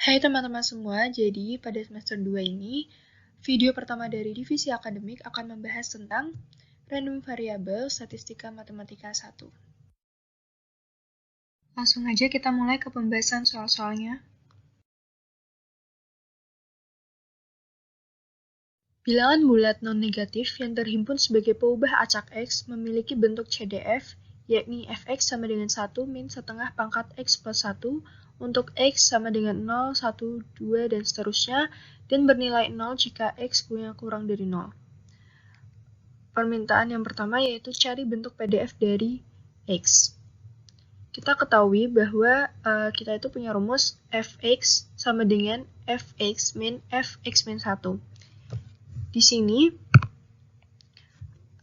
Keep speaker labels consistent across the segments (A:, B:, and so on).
A: Hai teman-teman semua, jadi pada semester 2 ini, video pertama dari divisi akademik akan membahas tentang random variable statistika matematika 1. Langsung aja kita mulai ke pembahasan soal-soalnya. Bilangan bulat non-negatif yang terhimpun sebagai peubah acak X memiliki bentuk CDF, yakni fx sama dengan 1 min setengah pangkat X plus 1 untuk X sama dengan 0, 1, 2, dan seterusnya, dan bernilai 0 jika X kurang dari 0. Permintaan yang pertama yaitu cari bentuk PDF dari X. Kita ketahui bahwa kita itu punya rumus fx sama dengan fx min fx min 1. Di sini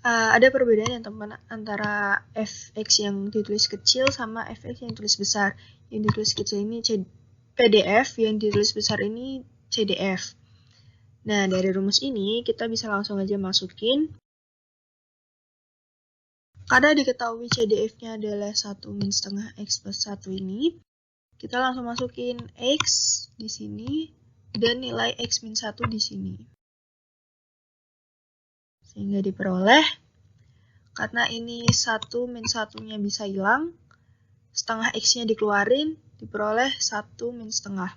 A: ada perbedaan ya teman antara fx yang ditulis kecil sama fx yang ditulis besar. Yang ditulis kecil ini PDF, yang ditulis besar ini CDF. Nah, dari rumus ini kita bisa langsung aja masukin. Karena diketahui CDF-nya adalah 1 min setengah X plus 1 ini, kita langsung masukin X di sini dan nilai X min 1 di sini. Sehingga diperoleh, karena ini 1 min 1-nya bisa hilang, setengah X-nya dikeluarin, diperoleh 1 min setengah.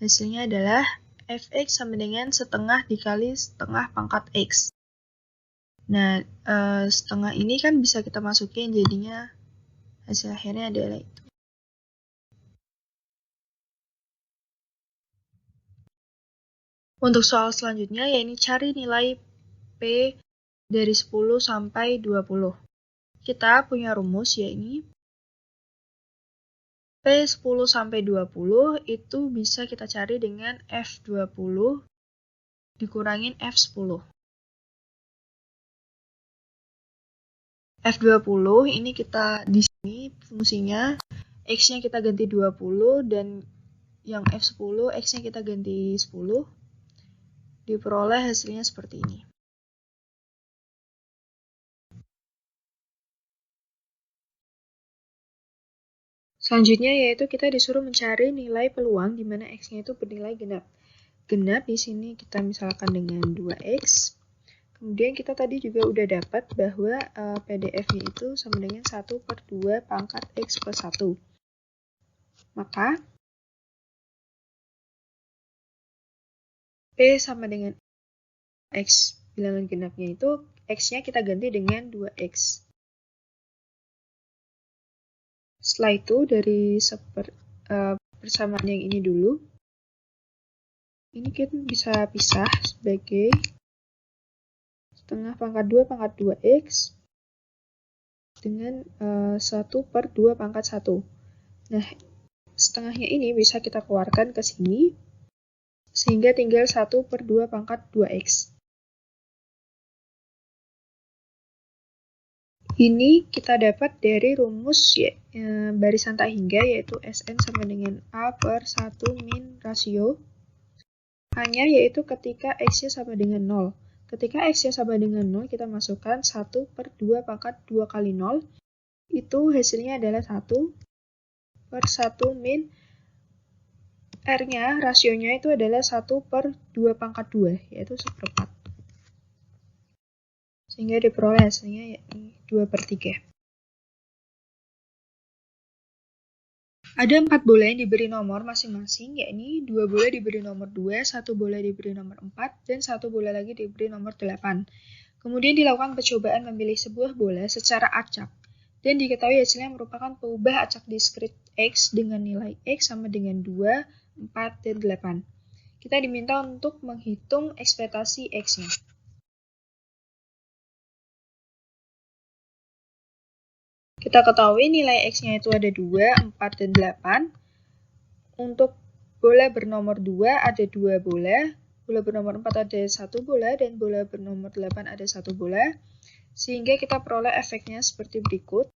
A: Hasilnya adalah fx sama dengan setengah dikali setengah pangkat X. Nah, setengah ini kan bisa kita masukin, jadinya hasil akhirnya adalah itu. Untuk soal selanjutnya, yaitu cari nilai P dari 10 sampai 20. Kita punya rumus, yaitu P 10 sampai 20 itu bisa kita cari dengan F20 dikurangin F10. F20 ini kita di sini fungsinya X-nya kita ganti 20 dan yang F10 X-nya kita ganti 10. Diperoleh hasilnya seperti ini. Selanjutnya yaitu kita disuruh mencari nilai peluang di mana X-nya itu bernilai genap. Genap di sini kita misalkan dengan 2X. Kemudian kita tadi juga udah dapat bahwa PDF-nya itu sama dengan 1/2 pangkat X plus 1. Maka P sama dengan X bilangan genapnya itu X-nya kita ganti dengan 2X. Setelah itu dari persamaan yang ini dulu, ini kita bisa pisah sebagai setengah pangkat 2 pangkat 2X dengan 1/2 pangkat 1. Nah, setengahnya ini bisa kita keluarkan ke sini, sehingga tinggal 1/2 pangkat 2X. Ini kita dapat dari rumus barisan tak hingga, yaitu Sn sama dengan A/1 min rasio. Hanya yaitu ketika X-nya sama dengan 0. Ketika X-nya sama dengan 0, kita masukkan 1/2 pangkat 2 kali 0. Itu hasilnya adalah 1/1 min R-nya, rasionya itu adalah 1/2 pangkat 2, yaitu 1/4. Sehingga diperoleh hasilnya yakni 2/3. Ada 4 bola yang diberi nomor masing-masing, yakni 2 bola diberi nomor 2, 1 bola diberi nomor 4, dan 1 bola lagi diberi nomor 8. Kemudian dilakukan percobaan memilih sebuah bola secara acak, dan diketahui hasilnya merupakan peubah acak diskrit X dengan nilai X sama dengan 2, 4, dan 8. Kita diminta untuk menghitung ekspektasi X-nya. Kita ketahui nilai X-nya itu ada 2, 4, dan 8. Untuk bola bernomor 2 ada 2 bola, bola bernomor 4 ada 1 bola, dan bola bernomor 8 ada 1 bola. Sehingga kita peroleh efeknya seperti berikut.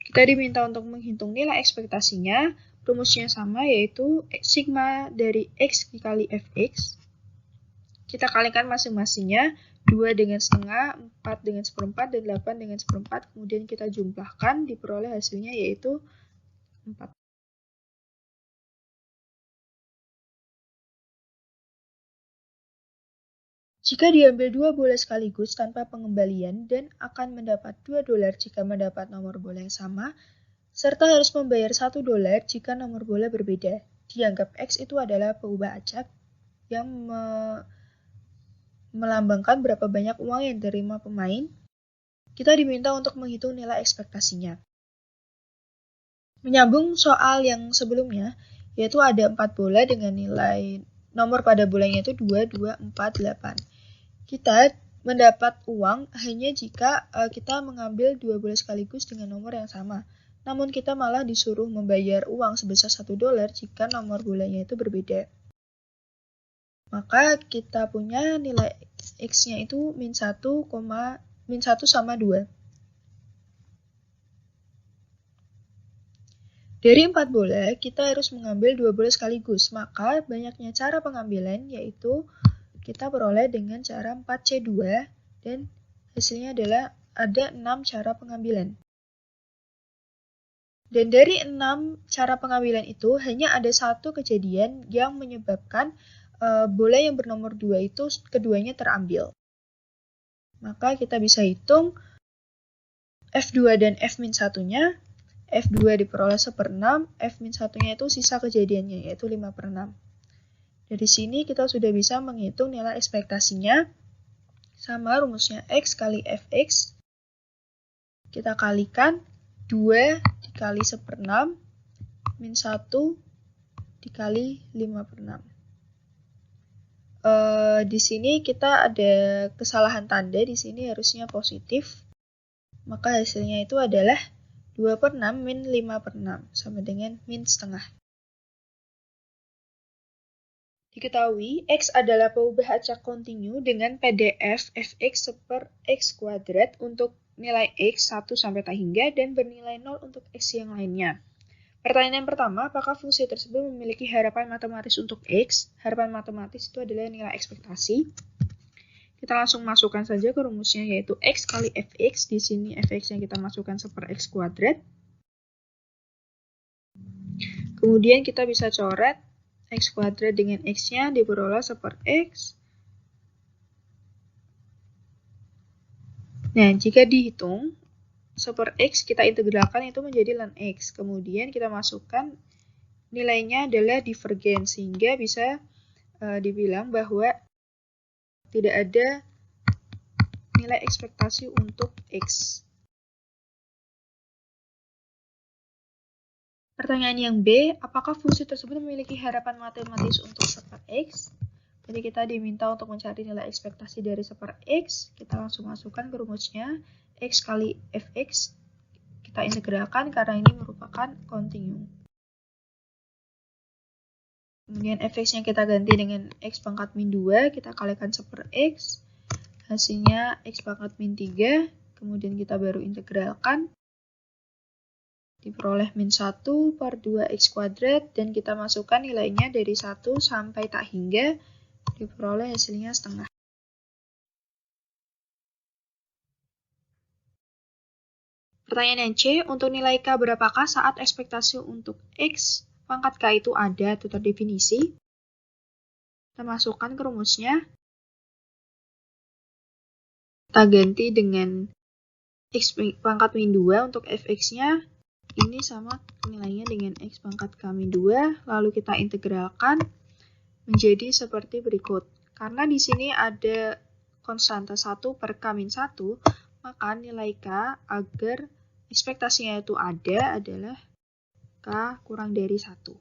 A: Kita diminta untuk menghitung nilai ekspektasinya. Rumusnya sama, yaitu sigma dari X dikali Fx. Kita kalikan masing-masingnya, 2 dengan setengah, 4 dengan 1/4, dan 8 dengan 1/4. Kemudian kita jumlahkan, diperoleh hasilnya yaitu 4. Jika diambil 2 bola sekaligus tanpa pengembalian dan akan mendapat $2 jika mendapat nomor bola yang sama, serta harus membayar $1 jika nomor bola berbeda. Dianggap X itu adalah peubah acak yang melambangkan berapa banyak uang yang diterima pemain. Kita diminta untuk menghitung nilai ekspektasinya. Menyambung soal yang sebelumnya, yaitu ada 4 bola dengan nilai nomor pada bolanya itu 2, 2, 4, 8. Kita mendapat uang hanya jika kita mengambil 2 bola sekaligus dengan nomor yang sama. Namun kita malah disuruh membayar uang sebesar $1 jika nomor bolanya itu berbeda. Maka kita punya nilai X-nya itu min 1 sama 2. Dari 4 bola, kita harus mengambil 2 bola sekaligus. Maka banyaknya cara pengambilan yaitu kita peroleh dengan cara 4C2 dan hasilnya adalah ada 6 cara pengambilan. Dan dari 6 cara pengambilan itu hanya ada satu kejadian yang menyebabkan bola yang bernomor 2 itu keduanya terambil. Maka kita bisa hitung F2 dan F-1-nya. F2 diperoleh 1/6, F-1-nya itu sisa kejadiannya yaitu 5/6. Dari sini kita sudah bisa menghitung nilai ekspektasinya sama rumusnya X kali Fx. Kita kalikan 2 dikali 1/6 min 1 dikali 5/6. Di sini kita ada kesalahan tanda, di sini harusnya positif. Maka hasilnya itu adalah 2/6 min 5/6 sama dengan min setengah. Diketahui, X adalah peubah acak kontinu dengan PDF Fx per X kuadrat untuk nilai X 1 sampai tak hingga dan bernilai 0 untuk X yang lainnya. Pertanyaan yang pertama, apakah fungsi tersebut memiliki harapan matematis untuk X? Harapan matematis itu adalah nilai ekspektasi. Kita langsung masukkan saja ke rumusnya yaitu X kali Fx. Di sini Fx-nya kita masukkan 1 per X kuadrat. Kemudian kita bisa coret X kuadrat dengan X-nya diperoleh 1 per X. Nah, jika dihitung 1 per X kita integralkan itu menjadi ln X. Kemudian kita masukkan nilainya adalah divergen sehingga bisa dibilang bahwa tidak ada nilai ekspektasi untuk X. Pertanyaan yang B, apakah fungsi tersebut memiliki harapan matematis untuk 1 per X? Jadi kita diminta untuk mencari nilai ekspektasi dari 1 per X. Kita langsung masukkan ke rumusnya X kali Fx. Kita integralkan karena ini merupakan kontinu. Kemudian Fx-nya kita ganti dengan X pangkat min 2. Kita kalikan 1 per X. Hasilnya X pangkat min 3. Kemudian kita baru integralkan. Diperoleh min 1 per 2x kuadrat dan kita masukkan nilainya dari 1 sampai tak hingga diperoleh hasilnya setengah. Pertanyaan yang C, untuk nilai K berapakah saat ekspektasi untuk X pangkat K itu ada atau terdefinisi? Kita masukkan ke rumusnya. Kita ganti dengan X pangkat min 2 untuk Fx-nya. Ini sama nilainya dengan X pangkat K min 2, lalu kita integralkan menjadi seperti berikut. Karena di sini ada konstanta 1 per K min 1, maka nilai K agar ekspektasinya itu ada adalah K kurang dari 1.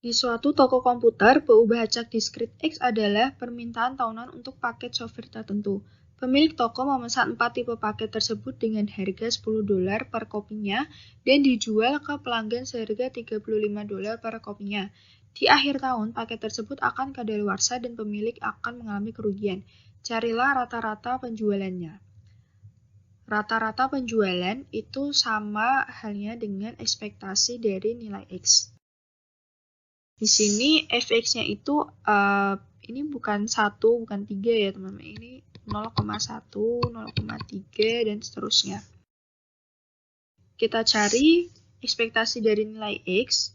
A: Di suatu toko komputer, peubah acak diskrit X adalah permintaan tahunan untuk paket software tertentu. Pemilik toko memesan 4 tipe paket tersebut dengan harga $10 per kopinya dan dijual ke pelanggan seharga $35 per kopinya. Di akhir tahun, paket tersebut akan kadaluarsa dan pemilik akan mengalami kerugian. Carilah rata-rata penjualannya. Rata-rata penjualan itu sama halnya dengan ekspektasi dari nilai X. Di sini Fx-nya itu ini bukan 1, bukan 3 ya teman-teman. Ini 0,1, 0,3 dan seterusnya. kita cari ekspektasi dari nilai X,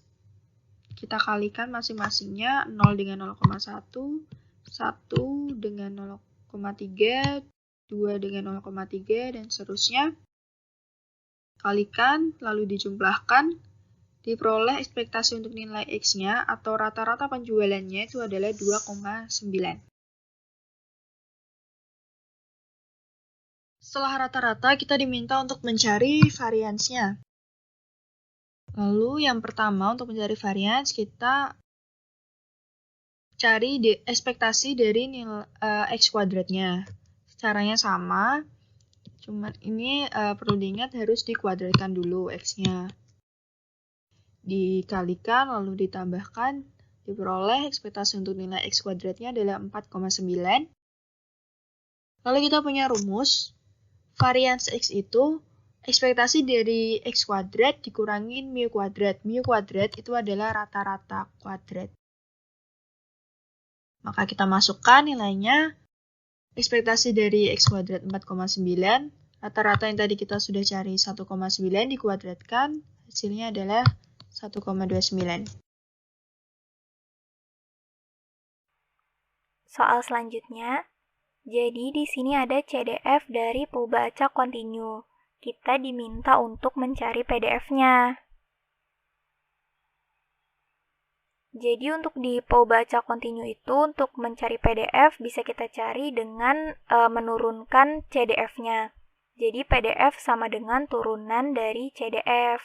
A: kita kalikan masing-masingnya 0 dengan 0,1, 1 dengan 0,3, 2 dengan 0,3, dan seterusnya. Kalikan, lalu dijumlahkan, diperoleh ekspektasi untuk nilai X-nya atau rata-rata penjualannya itu adalah 2,9. Setelah rata-rata, kita diminta untuk mencari variansnya. Lalu yang pertama untuk mencari varians, kita cari ekspektasi dari nilai X kuadratnya. Caranya sama, cuman ini perlu diingat harus dikuadratkan dulu X-nya. Dikalikan lalu ditambahkan, diperoleh ekspektasi untuk nilai X kuadratnya adalah 4,9. Lalu kita punya rumus. Varians X itu ekspektasi dari X kuadrat dikurangin mu kuadrat. Mu kuadrat itu adalah rata-rata kuadrat. Maka kita masukkan nilainya. Ekspektasi dari X kuadrat 4,9. Rata-rata yang tadi kita sudah cari 1,9 dikuadratkan. Hasilnya adalah 1,29.
B: Soal selanjutnya. Jadi di sini ada CDF dari pembaca kontinu. Kita diminta untuk mencari PDF-nya. Jadi untuk di pembaca kontinu itu untuk mencari PDF bisa kita cari dengan menurunkan CDF-nya. Jadi PDF sama dengan turunan dari CDF.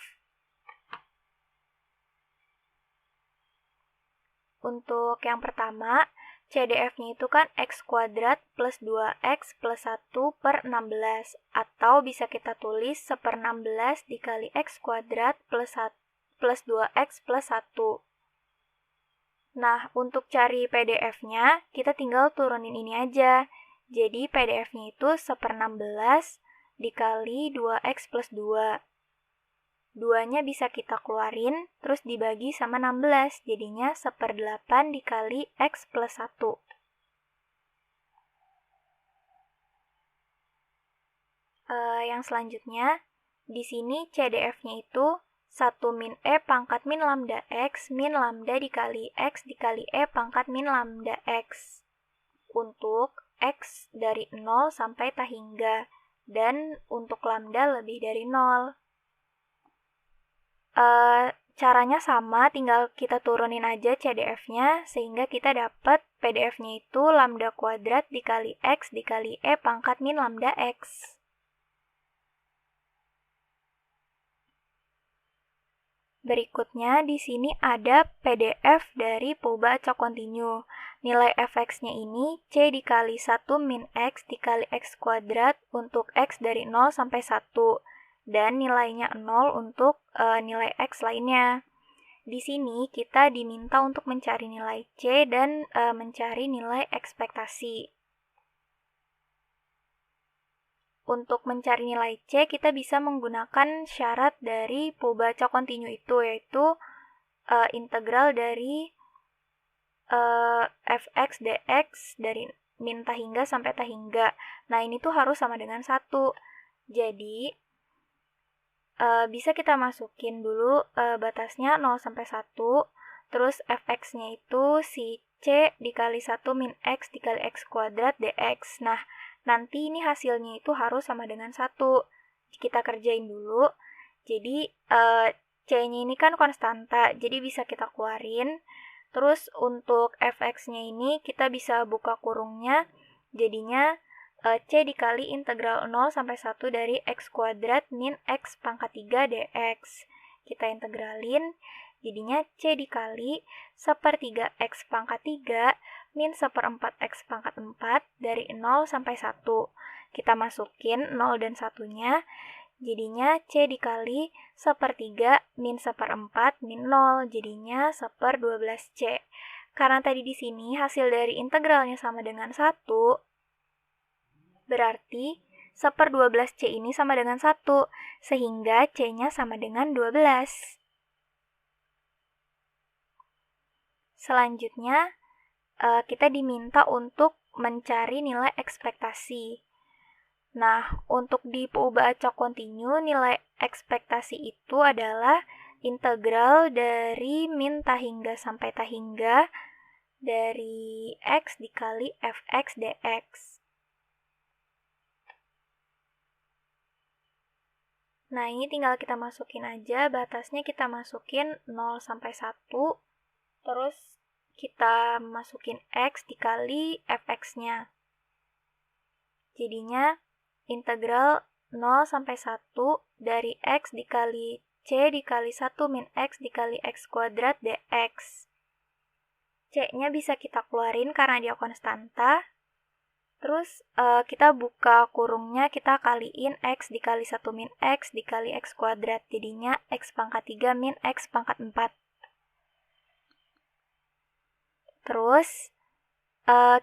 B: Untuk yang pertama, CDF-nya itu kan X kuadrat plus 2X plus 1 per 16. Atau bisa kita tulis 1/16 dikali X kuadrat plus 2X plus 1. Nah, untuk cari PDF-nya, kita tinggal turunin ini aja. Jadi PDF-nya itu 1/16 dikali 2X plus 2. 2-nya bisa kita keluarin, terus dibagi sama 16, jadinya 1/8 dikali X plus 1. Yang selanjutnya, di sini CDF-nya itu 1 min E pangkat min lambda X min lambda dikali X dikali E pangkat min lambda X. Untuk X dari 0 sampai tak hingga, dan untuk lambda lebih dari 0. Caranya sama, tinggal kita turunin aja CDF-nya sehingga kita dapat PDF-nya itu lambda kuadrat dikali X dikali E pangkat min lambda X. Berikutnya di sini ada PDF dari pembaca kontinu. Nilai fx-nya ini C dikali 1 min X dikali X kuadrat untuk X dari 0 sampai 1. Dan nilainya 0 untuk nilai X lainnya. Di sini kita diminta untuk mencari nilai C dan mencari nilai ekspektasi. Untuk mencari nilai C, kita bisa menggunakan syarat dari pembaca kontinu itu, yaitu integral dari fx dx dari min tak hingga sampai tak hingga. Nah, ini tuh harus sama dengan 1. Jadi, bisa kita masukin dulu batasnya 0 sampai 1, terus fx-nya itu si C dikali 1 min X dikali X kuadrat dx. Nah, nanti ini hasilnya itu harus sama dengan 1. Kita kerjain dulu. Jadi, C-nya ini kan konstanta, jadi bisa kita keluarin. Terus untuk fx-nya ini kita bisa buka kurungnya, jadinya C dikali integral 0 sampai 1 dari X kuadrat min X pangkat 3 dx. Kita integralin, jadinya C dikali 1/3 X pangkat 3 min 1/4 X pangkat 4 dari 0 sampai 1. Kita masukin 0 dan 1-nya, jadinya C dikali 1/3 min 1/4 min 0, jadinya 1/12C. Karena tadi di sini hasil dari integralnya sama dengan 1, berarti 1/12C ini sama dengan 1, sehingga C-nya sama dengan 12. Selanjutnya, kita diminta untuk mencari nilai ekspektasi. Nah, untuk di pembaca kontinu, nilai ekspektasi itu adalah integral dari min tahingga sampai tahingga dari x dikali fx dx. Nah, ini tinggal kita masukin aja, batasnya kita masukin 0 sampai 1, terus kita masukin x dikali fx-nya. Jadinya integral 0 sampai 1 dari x dikali c dikali 1 min x dikali x kuadrat dx. C-nya bisa kita keluarin karena dia konstanta. Terus kita buka kurungnya, kita kaliin x dikali 1 min x dikali x kuadrat. Jadinya x pangkat 3 min x pangkat 4. Terus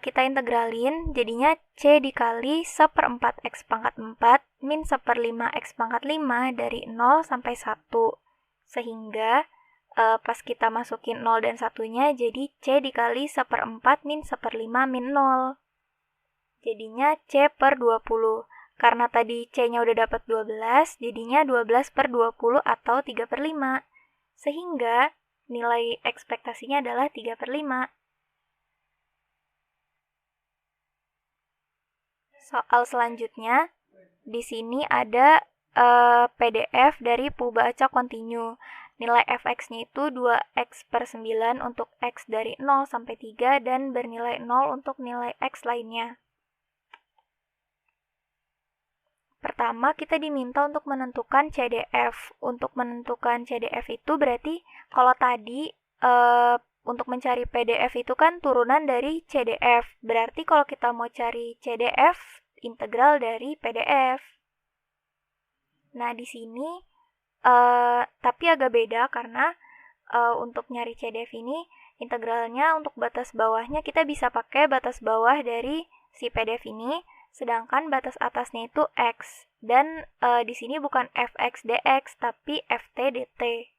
B: kita integralin, jadinya c dikali 1/4 x pangkat 4 min 1/5 x pangkat 5 dari 0 sampai 1. Sehingga pas kita masukin 0 dan 1-nya, jadi c dikali 1/4 min 1/5 min 0. Jadinya C per 20. Karena tadi C-nya udah dapat 12, jadinya 12 per 20 atau 3 per 5. Sehingga nilai ekspektasinya adalah 3 per 5. Soal selanjutnya, di sini ada PDF dari Pubaca Continue. Nilai fx-nya itu 2x per 9 untuk x dari 0 sampai 3 dan bernilai 0 untuk nilai x lainnya. Pertama, kita diminta untuk menentukan CDF. Untuk menentukan CDF itu berarti kalau tadi untuk mencari PDF itu kan turunan dari CDF. Berarti kalau kita mau cari CDF, integral dari PDF. Nah, di sini tapi agak beda karena untuk nyari CDF ini, integralnya untuk batas bawahnya kita bisa pakai batas bawah dari si PDF ini. Sedangkan batas atasnya itu x, dan di sini bukan fx dx, tapi ft dt.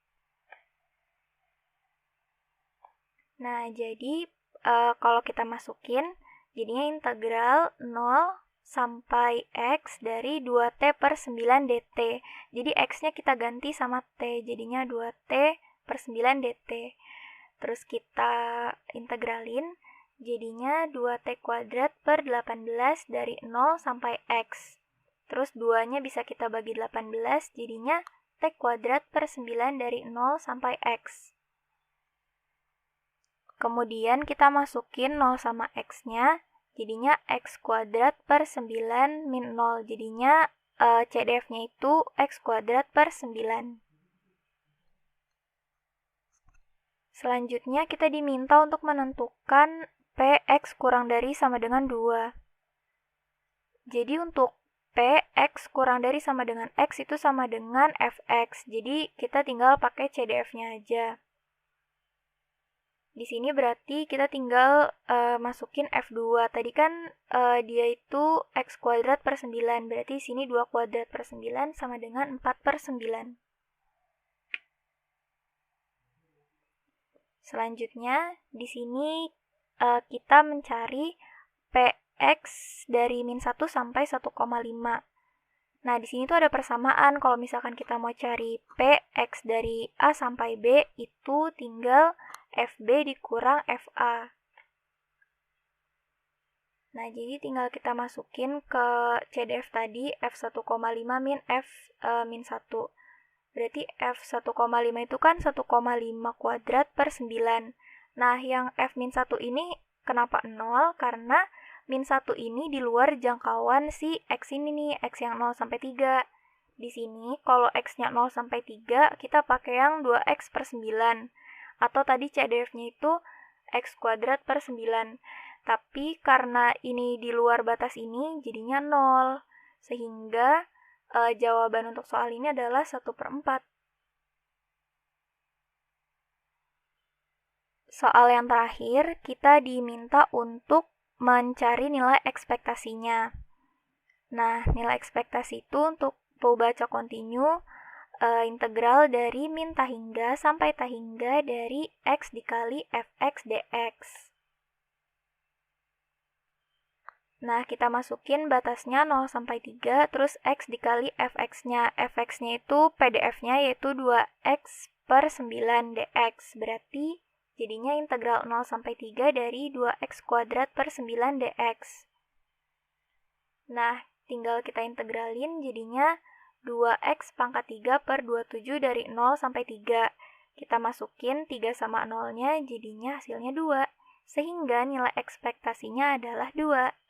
B: Nah, jadi kalau kita masukin, jadinya integral 0 sampai x dari 2t per 9 dt. Jadi x-nya kita ganti sama t, jadinya 2t per 9 dt. Terus kita integralin, jadinya 2t kuadrat per 18 dari 0 sampai x. Terus 2-nya bisa kita bagi 18, jadinya t kuadrat per 9 dari 0 sampai x. Kemudian kita masukin 0 sama x-nya, jadinya x kuadrat per 9 min 0. Jadinya CDF-nya itu x kuadrat per 9. Selanjutnya kita diminta untuk menentukan Px kurang dari sama dengan 2. Jadi untuk Px kurang dari sama dengan x itu sama dengan fx. Jadi kita tinggal pakai CDF-nya aja. Di sini berarti kita tinggal masukin f2. Tadi kan dia itu x kuadrat per 9. Berarti sini 2 kuadrat per 9 sama dengan 4 per 9. Selanjutnya, di sini kita mencari Px dari min 1 sampai 1,5. Nah, di sini tuh ada persamaan. Kalau misalkan kita mau cari Px dari A sampai B, itu tinggal Fb dikurang Fa. Nah, jadi tinggal kita masukin ke CDF tadi, F1,5 min F min 1. Berarti F1,5 itu kan 1,5 kuadrat per 9. Nah, yang F min 1 ini kenapa 0? Karena min 1 ini di luar jangkauan si X ini nih, X yang 0 sampai 3. Di sini, kalau X-nya 0 sampai 3, kita pakai yang 2X per 9. Atau tadi CDF-nya itu X kuadrat per 9. Tapi karena ini di luar batas ini, jadinya 0. Sehingga jawaban untuk soal ini adalah 1/4. Soal yang terakhir, kita diminta untuk mencari nilai ekspektasinya. Nah, nilai ekspektasi itu untuk Pubaca Continue, integral dari min tahingga sampai tahingga dari x dikali fx dx. Nah, kita masukin batasnya 0 sampai 3, terus X dikali fx-nya. Fx-nya itu PDF-nya yaitu 2X per 9 dx. Berarti jadinya integral 0 sampai 3 dari 2X kuadrat per 9 dx. Nah, tinggal kita integralin jadinya 2X pangkat 3 per 27 dari 0 sampai 3. Kita masukin 3 sama 0-nya jadinya hasilnya 2. Sehingga nilai ekspektasinya adalah 2.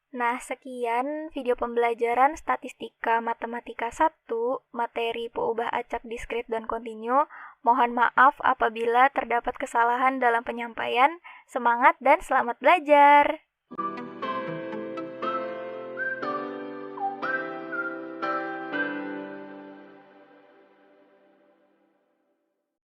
B: Nah, sekian video pembelajaran Statistika Matematika 1, materi peubah acak diskrit dan kontinu. Mohon maaf apabila terdapat kesalahan dalam penyampaian. Semangat dan selamat belajar!